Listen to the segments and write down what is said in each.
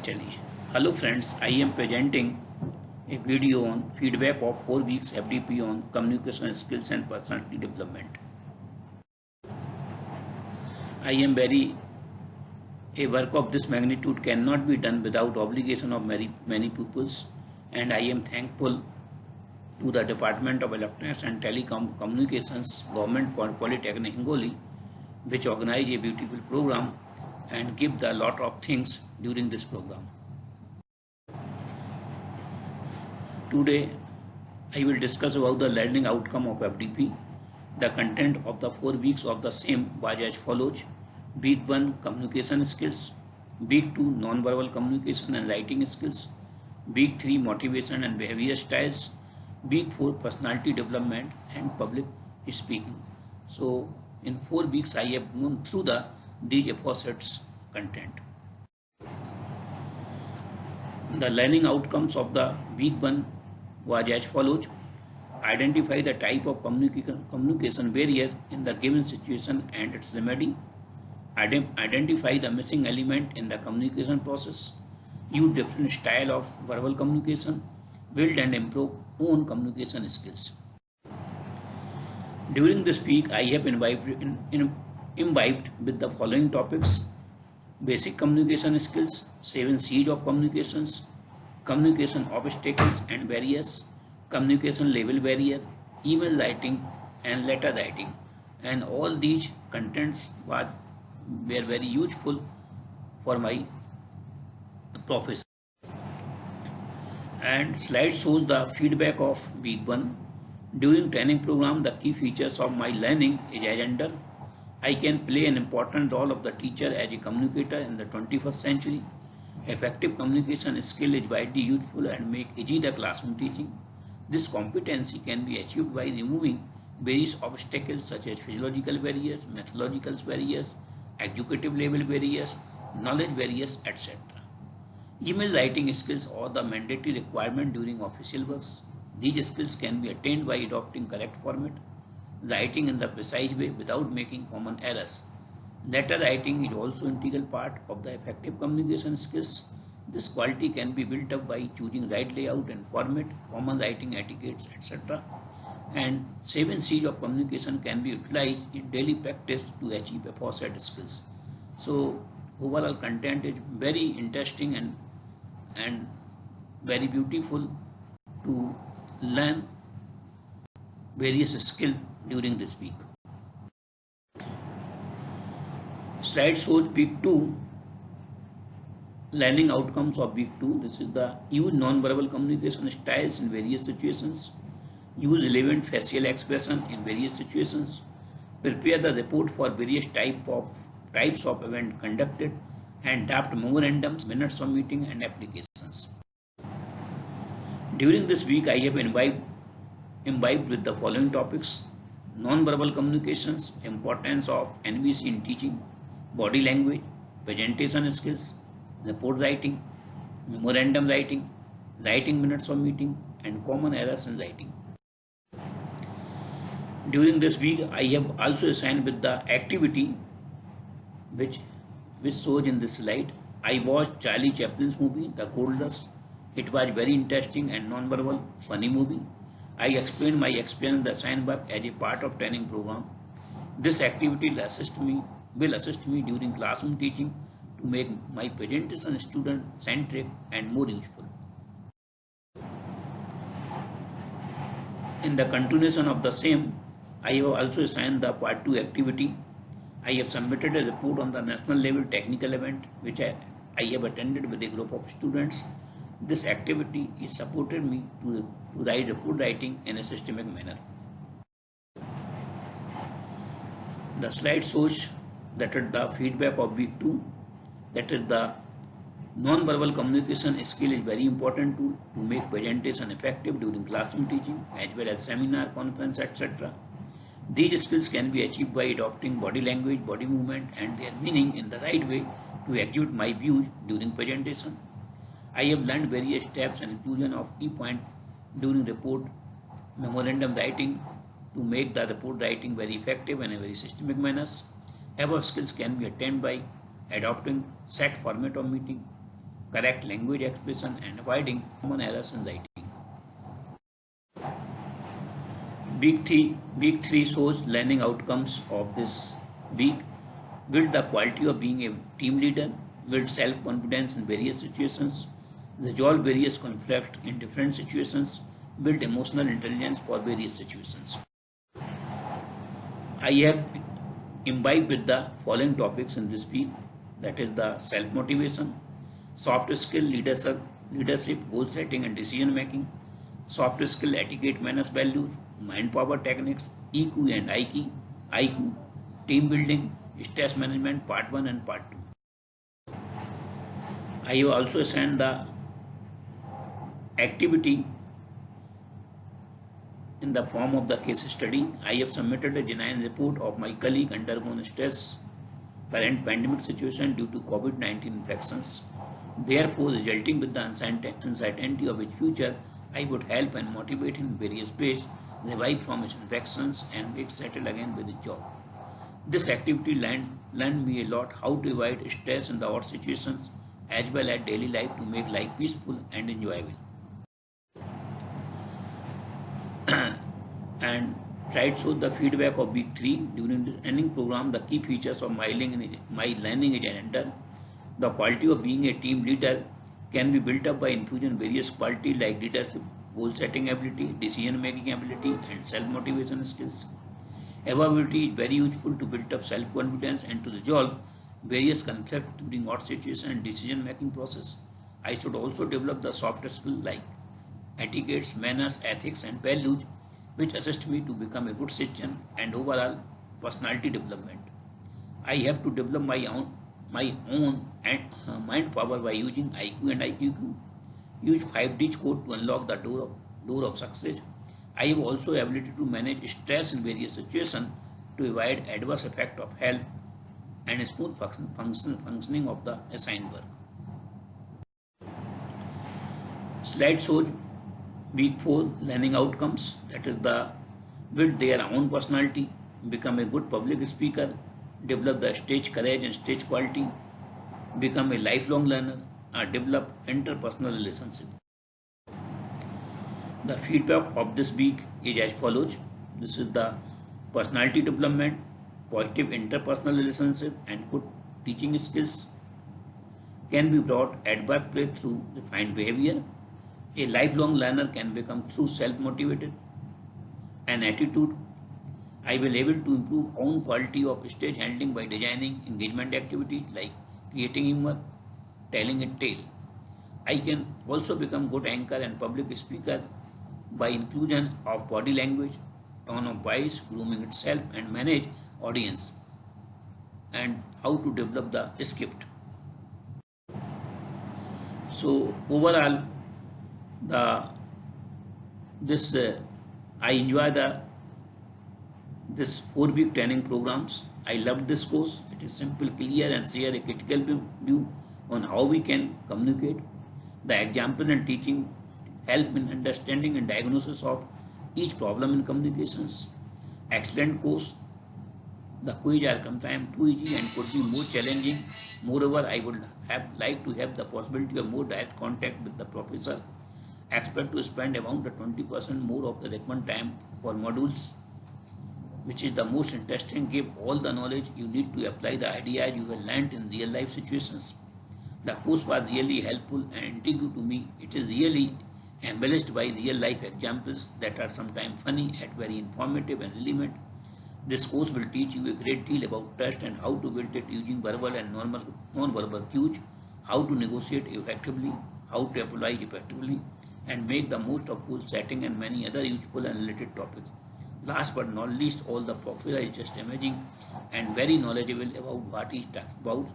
चलिए, hello friends, I am presenting a video on feedback of 4 weeks FDP on communication skills and personality development. I am very A work of this magnitude cannot be done without obligation of many pupils, and I am thankful to the Department of Electronics and Telecom Communications, Government Polytechnic Hingoli, which organize a beautiful program and give the lot of things during this program. Today, I will discuss about the learning outcome of FDP. The content of the 4 weeks of the same was as follows. Week 1 communication skills, Week 2 non-verbal communication and writing skills, Week 3 motivation and behavior styles, Week 4 personality development and public speaking. So in 4 weeks I have gone through these aforesaid content. The learning outcomes of the Week 1 was as follows. Identify the type of communication barrier in the given situation and its remedy. Identify the missing element in the communication process. Use different style of verbal communication. Build and improve own communication skills. During this week, I have imbibed with the following topics: basic communication skills, 7 C's of communications, communication obstacles and barriers, communication level barrier, email writing and letter writing. And all these contents were very useful for my professor. And slide shows the feedback of week 1. During training program, the key features of my learning is as under. I can play an important role of the teacher as a communicator in the 21st century. Effective communication skill is widely useful and make easy the classroom teaching. This competency can be achieved by removing various obstacles such as physiological barriers, methodological barriers, executive level barriers, knowledge barriers, etc. Email writing skills are the mandatory requirement during official works. These skills can be attained by adopting correct format, writing in the precise way without making common errors. Letter writing is also an integral part of the effective communication skills. This quality can be built up by choosing right layout and format, common writing etiquettes, etc. And 7 C's of communication can be utilized in daily practice to achieve aforesaid skills. So overall content is very interesting and very beautiful to learn various skills during this week. Slide shows week 2 learning outcomes of week 2. This is the use non-verbal communication styles in various situations. Use relevant facial expression in various situations. Prepare the report for various types of event conducted and draft memorandums, minutes of meeting and applications. During this week, I have imbibed with the following topics: non-verbal communications, importance of NVC in teaching, body language, presentation skills, report writing, memorandum writing, writing minutes of meeting, and common errors in writing. During this week, I have also assigned with the activity which shows in this slide. I watched Charlie Chaplin's movie, The Gold Rush. It was very interesting and non-verbal, funny movie. I explained my experience in the assigned work as a part of training program. This activity will assist me during classroom teaching to make my presentation student-centric and more useful. In the continuation of the same, I have also assigned the part 2 activity. I have submitted a report on the national level technical event which I have attended with a group of students. This activity is supported me to write report writing in a systematic manner. The slide shows that is the feedback of week 2. That is the non-verbal communication skill is very important to make presentation effective during classroom teaching as well as seminar, conference, etc. These skills can be achieved by adopting body language, body movement and their meaning in the right way to execute my views during presentation. I have learned various steps and inclusion of key points during report memorandum writing to make the report writing very effective and a very systematic manner. Above skills can be attained by adopting set format of meeting, correct language expression, and avoiding common errors in writing. Week 3 shows learning outcomes of this week. Build the quality of being a team leader, build self-confidence in various situations, resolve various conflicts in different situations, build emotional intelligence for various situations. I have imbibed with the following topics in this week, that is the self-motivation, soft skill leadership, goal setting and decision making, soft skill etiquette manners values, mind power techniques, EQ and IQ, team building, stress management part 1 and part 2. I have also assigned the activity in the form of the case study. I have submitted a genuine report of my colleague undergone stress current pandemic situation due to COVID-19 infections. Therefore, resulting with the uncertainty of its future, I would help and motivate in various ways, revive from its infections and make settle again with a job. This activity learned me a lot how to avoid stress in the odd situations as well as daily life to make life peaceful and enjoyable. And tried show the feedback of week 3 during the training program, the key features of my learning agenda. The quality of being a team leader can be built up by infusing various qualities like leadership, goal setting ability, decision making ability, and self motivation skills. Ability is very useful to build up self confidence and to resolve various conflicts during odd situation and decision making process. I should also develop the soft skills like etiquettes, manners, ethics, and values, which assist me to become a good citizen and overall personality development. I have to develop my own mind power by using IQ and IQQ. Use 5D code to unlock the door of success. I have also ability to manage stress in various situations to avoid adverse effect of health and smooth functioning of the assigned work. Slide shows week 4 learning outcomes, that is the build their own personality, become a good public speaker, develop the stage courage and stage quality, become a lifelong learner, or develop interpersonal relationship. The feedback of this week is as follows. This is the personality development, positive interpersonal relationship, and good teaching skills can be brought at workplace through refined behavior. A lifelong learner can become through self-motivated. An attitude, I will able to improve own quality of stage handling by designing engagement activities like creating humor, telling a tale. I can also become good anchor and public speaker by inclusion of body language, tone of voice, grooming itself, and manage audience, and how to develop the script. So overall, I enjoy this 4-week training programs. I love this course. It is simple, clear, and share a critical view on how we can communicate. The example and teaching help in understanding and diagnosis of each problem in communications. Excellent course. The quiz are sometimes too easy and could be more challenging. Moreover, I would like to have the possibility of more direct contact with the professor. Expect to spend around 20% more of the recommended time for modules, which is the most interesting. Give all the knowledge you need to apply the ideas you have learned in real life situations. The course was really helpful and intriguing to me. It is really embellished by real life examples that are sometimes funny and very informative and relevant. This course will teach you a great deal about trust and how to build it using verbal and non-verbal cues, how to negotiate effectively, how to apply effectively, and make the most of goal setting and many other useful and related topics. Last but not least, all the professor is just amazing and very knowledgeable about what he is talking about.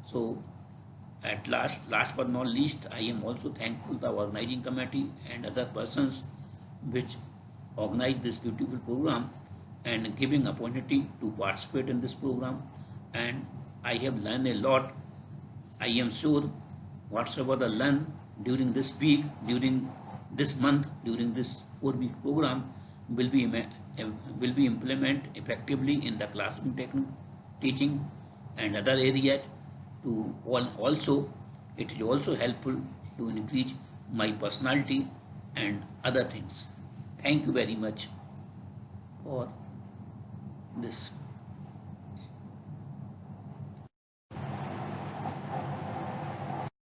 So at last but not least, I am also thankful to the organizing committee and other persons which organized this beautiful program and giving opportunity to participate in this program. And I have learned a lot. I am sure whatsoever I learn during this week, during this month, during this 4-week program will be implemented effectively in the classroom teaching and other areas to also It is also helpful to increase my personality and other things. Thank you very much for this.